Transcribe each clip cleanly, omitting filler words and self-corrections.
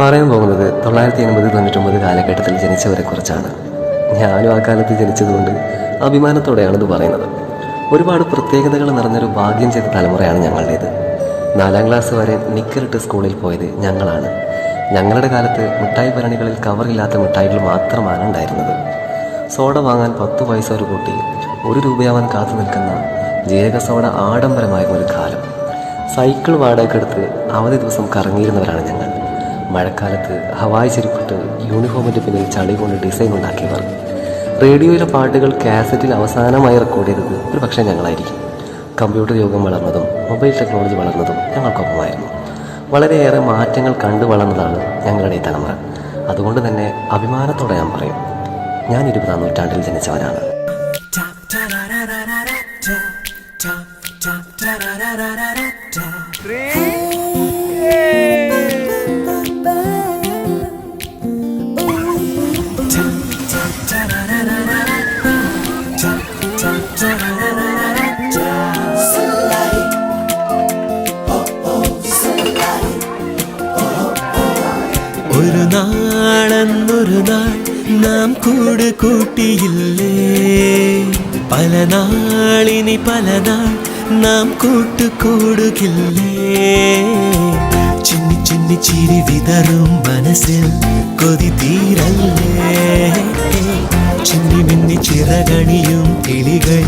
പറയാൻ പോകുന്നത് 1989 കാലഘട്ടത്തിൽ ജനിച്ചവരെ കുറിച്ചാണ്. ഞാനും ആ കാലത്ത് ജനിച്ചതുകൊണ്ട് അഭിമാനത്തോടെയാണിത് പറയുന്നത്. ഒരുപാട് പ്രത്യേകതകൾ നിറഞ്ഞൊരു ഭാഗ്യം ചെയ്ത തലമുറയാണ് ഞങ്ങളുടേത്. 4ാം ക്ലാസ് വരെ നിക്കറിട്ട് സ്കൂളിൽ പോയത് ഞങ്ങളാണ്. ഞങ്ങളുടെ കാലത്ത് മിഠായി ഭരണികളിൽ കവറില്ലാത്ത മിഠായികൾ മാത്രമാണ് ഉണ്ടായിരുന്നത്. സോഡ വാങ്ങാൻ 10 പൈസ ഒരു കൂട്ടി 1 രൂപയാവാൻ കാത്തു നിൽക്കുന്ന ജീരക സോഡ ആഡംബരമായിരുന്ന ഒരു കാലം. സൈക്കിൾ വാടകയ്ക്കെടുത്ത് അവധി ദിവസം കറങ്ങിയിരുന്നവരാണ് ഞങ്ങൾ. മഴക്കാലത്ത് ഹവായ് ചെരുപ്പിട്ട് യൂണിഫോമിൻ്റെ പിന്നിൽ ചളി കൊണ്ട് ഡിസൈൻ ഉണ്ടാക്കിയവർ. റേഡിയോയിലെ പാട്ടുകൾ കാസറ്റിൽ അവസാനമായി റെക്കോർഡ് ചെയ്തത് ഒരു പക്ഷേ ഞങ്ങളായിരിക്കും. കമ്പ്യൂട്ടർ യുഗം വളർന്നതും മൊബൈൽ ടെക്നോളജി വളർന്നതും ഞങ്ങൾക്കൊപ്പമായിരുന്നു. വളരെയേറെ മാറ്റങ്ങൾ കണ്ടു വളർന്നതാണ് ഞങ്ങളുടെ ഈ തലമുറ. അതുകൊണ്ട് തന്നെ അഭിമാനത്തോടെ ഞാൻ പറയും, ഞാൻ 20ാം നൂറ്റാണ്ടിൽ ജനിച്ചവനാണ്. ഒരു നാളെന്നൊരു നാൾ നാം കൂട് കൂട്ടിയില്ലേ, പല നാളിനി പല നാൾ നാം കൂട്ടുകൂടുകില്ലേ. ചിന്നി ചിന്നി ചിരി വിതറും മനസ്സിൽ കൊതി തീരല്ലേ, ചിന്നി മിന്നി ചിറകണിയും കിളികൾ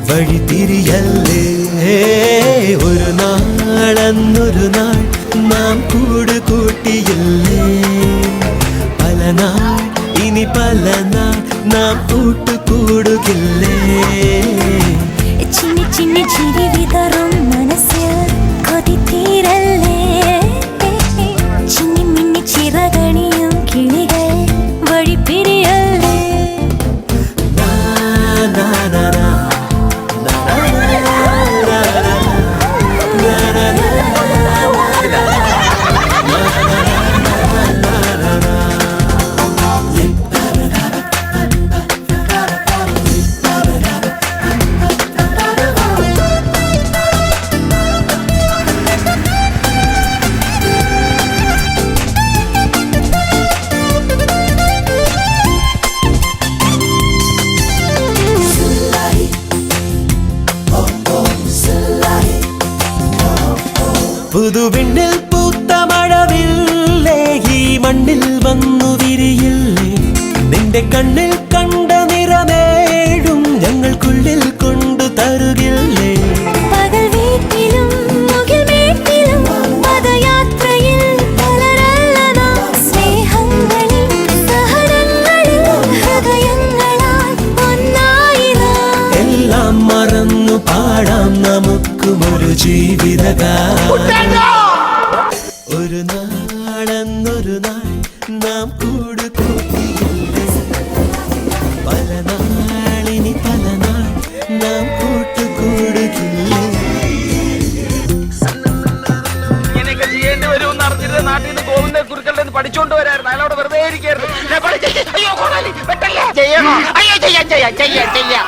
വഴി തിരിയല്ലേ. ഒരു നാളെന്നൊരു നാൾ നാം കൂട് കൂട്ടിയില്ലേ, പല നാൾ ഇനി പല നാൾ നാം കൂട്ടുകൂടുകില്ലേ. ചിന്നി ചിന്നി ചിരി വിതറും മനസ്സിൽ കൊതി തീരല്ലേ, ചിന്നി മിന്നി ചിറകണിയും കിളികൾ വഴി പിരിയല്ലേ. പുതുവിണ്ണിൽ പൂത്ത മഴവില്ലേ, ഈ മണ്ണിൽ വന്നു വിരിയില്ലേ. നിന്റെ കണ്ണിൽ കണ്ട നിറമേഴും ഞങ്ങൾക്കുള്ളിൽ കൊണ്ടു തരുകില്ലേ. പകൽ വീട്ടിലും മുകിൽ മേട്ടിലും പദയാത്രയിൽ പലരല്ല സ്നേഹങ്ങളിൽ സഹനങ്ങളിൽ ഹൃദയങ്ങളാൽ ഒന്നായി എല്ലാം മറന്നു പാടാം നമുക്കും ഒരു ജീവിതകാലം. ഒരു നാളെന്നൊരു നാൾ നാം കൂട് കൂട്ടിയില്ലേ, പല നാളിനി പല നാൾ നാം കൂട്ടുകൂടുകില്ലേ. ഇങ്ങനെയൊക്കെ ചെയ്യേണ്ടി വരുമെന്ന് അറിഞ്ഞിട്ട് നാട്ടിൽ നിന്ന് ഗോവിന്ദ കുരുക്കളുടെ പഠിച്ചോണ്ട് വരായിരുന്നു. അയാളോട് വെറുതെ ഇരിക്കരുത്. അയ്യോ ചെയ്യണോ? അയ്യോ ചെയ്യാം.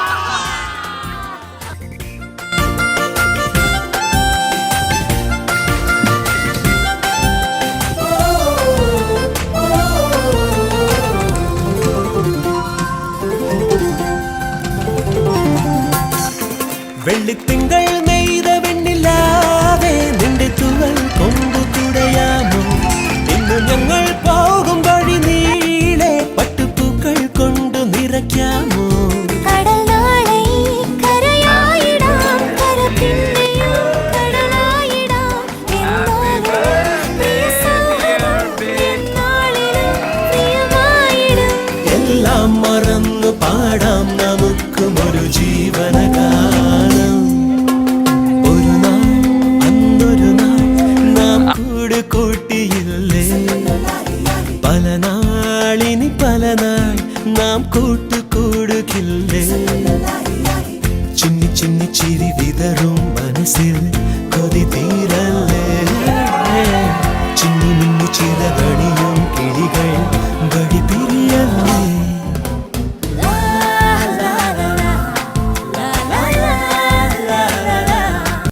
വെള്ളിത്തിങ്കൾ